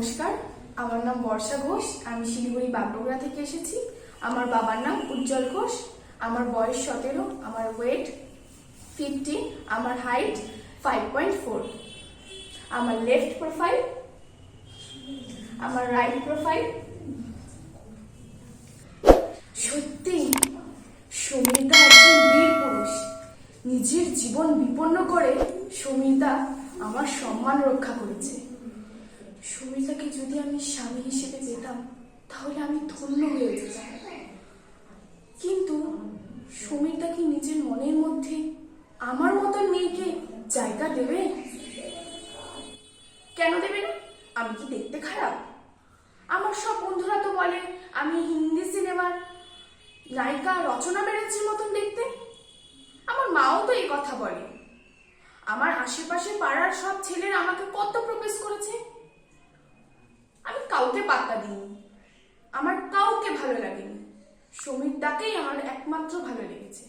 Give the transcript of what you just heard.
নমস্কার, আমার নাম বর্ষা ঘোষ। আমি শিলিগুড়ি বাগডোগরা থেকে এসেছি। আমার বাবার নাম উজ্জ্বল ঘোষ। আমার বয়স 17, আমার ওয়েট 50, আমার হাইট 5.4। আমার লেফট প্রোফাইল, আমার রাইট প্রোফাইল। সত্যি সমীরদা একজন বীর পুরুষ। নিজের জীবন বিপন্ন করে সমীরদা আমার সম্মান রক্ষা করেছে। সমীরদাকে যদি আমি স্বামী হিসেবে পেতাম তাহলে আমি ধন্য হয়ে যেতাম। কিন্তু সমীরদা কি নিজের মনের মধ্যে আমার মতন মেয়েকে জায়গা দেবে? কেন দেবে না? আমি কি দেখতে খারাপ? আমার সব বন্ধুরা তো বলে আমি হিন্দি সিনেমার নায়িকা রচনা ব্যানার্জির মতন দেখতে। আমার মাও তো এই কথা বলে। আমার আশেপাশে পাড়ার সব ছেলেরা আমাকে কত প্রপোজ করেছে, আমি কাউকে পাত্তা দিইনি। আমার কাউকে ভালো লাগেনি, সমীরদাকেই আমার একমাত্র ভালো লেগেছে।